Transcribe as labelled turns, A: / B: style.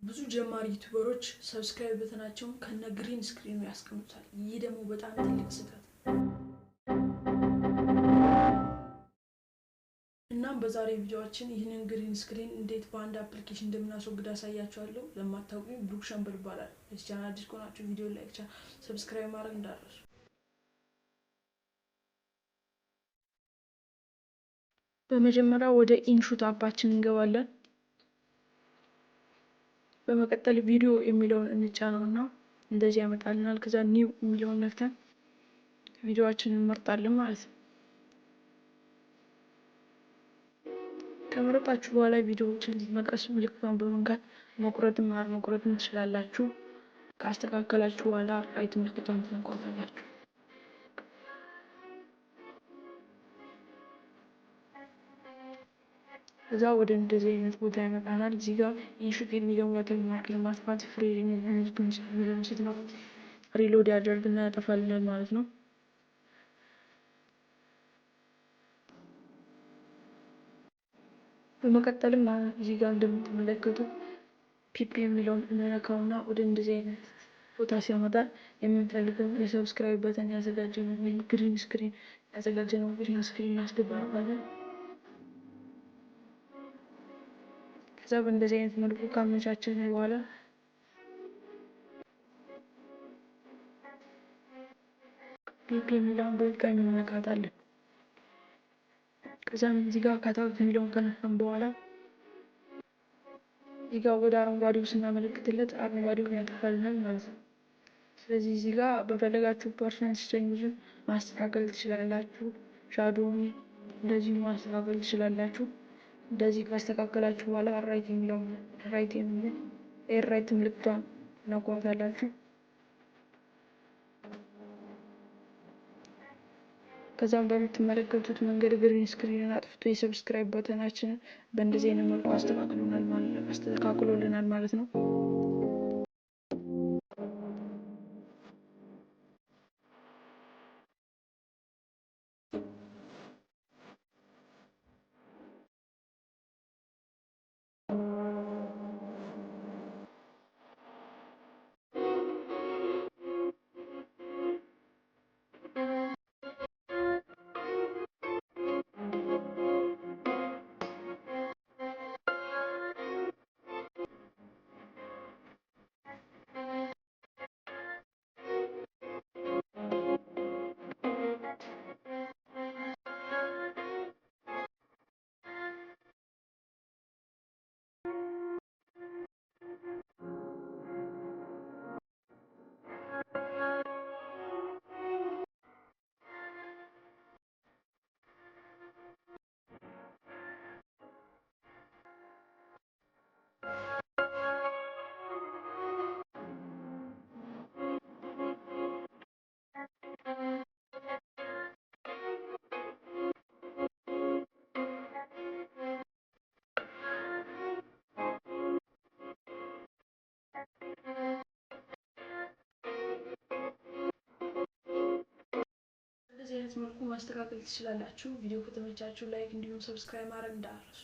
A: ብዙ ጀማሪ ዩቲዩበሮች ሰብስክራይብ በተናቸውን ከነ ግሪን ስክሪኑ ያስቀምጣል። ይህ ደግሞ በጣም ትልቅ ስህተት። እናም በዛሬ ቪዲዮአችን ይህንን ግሪን ስክሪን እንዴት በአንድ አፕሊኬሽን እንደምናስወግድ አሳያችኋለሁ። ለማታውቁኝ ብሩክ ሻምበል ይባላል። ለዚህ ቻናል አዲስ ከሆናችሁ ቪዲዮ ላይክ፣ ሰብስክራይብ ማድረግ እንዳትረሱ። በመጀመሪያ ወደ ኢንሹት አፓችን እንገባለን። በመቀጠል ቪዲዮ የሚለውን እንጫነውና እንደዚህ ያመጣልናል። ከዛ ኒው የሚለውን ነክተን ቪዲዮአችንን እንመርጣለን ማለት ነው። ከመረጣችሁ በኋላ ቪዲዮዎችን መቀስ ምልክቷን በመንካት መቁረጥም አለመቁረጥም ትችላላችሁ። ካስተካከላችሁ በኋላ ራይት ምልክቷን ትነኳታላችሁ። እዛ ወደ እንደዚህ አይነት ቦታ ያመጣናል። እዚህ ጋር ኢንሹት የሚለውን ያገኛል። ማጥፋት ፍሪ የሚለውን ነው ሪሎድ ያደርግና ያጠፋልናል ማለት ነው። በመቀጠልም እዚህ ጋር እንደምትመለከቱት ፒፒ የሚለውን እንነካውና ወደ እንደዚህ አይነት ቦታ ሲያመጣ የምንፈልገው የሰብስክራይብ በተን ያዘጋጀነው ወይም ግሪን ስክሪን ያዘጋጀነው ግሪን ስክሪን እናስገባለን። ከዛ በእንደዚህ አይነት መልኩ ካመቻቸን በኋላ ፒፒ የሚለውን በድጋሚ እንነካታለን። ከዛም እዚህ ጋር ካታውት የሚለውን ከነካን በኋላ እዚህ ጋር ወደ አረንጓዴው ስናመለክትለት አረንጓዴውን ያጠፋልናል ማለት ነው። ስለዚህ እዚህ ጋር በፈለጋችሁ ፐርሰንት ቼንጅ ማስተካከል ትችላላችሁ። ሻዶውን እንደዚህ ማስተካከል ትችላላችሁ። እንደዚህ ካስተካከላችሁ በኋላ ራይት ምልክቷን ትነኳታላችሁ። ከዛም በምትመለከቱት መንገድ ግሪን ስክሪንን አጥፍቶ የሰብስክራይብ በተናችንን በእንደዚህ አይነት መልኩ አስተካክሎልናል ማለት ነው። በዚህ አይነት መልኩ ማስተካከል ትችላላችሁ። ቪዲዮ ከተመቻችሁ ላይክ እንዲሁም ሰብስክራይብ ማድረግ እንዳትረሱ።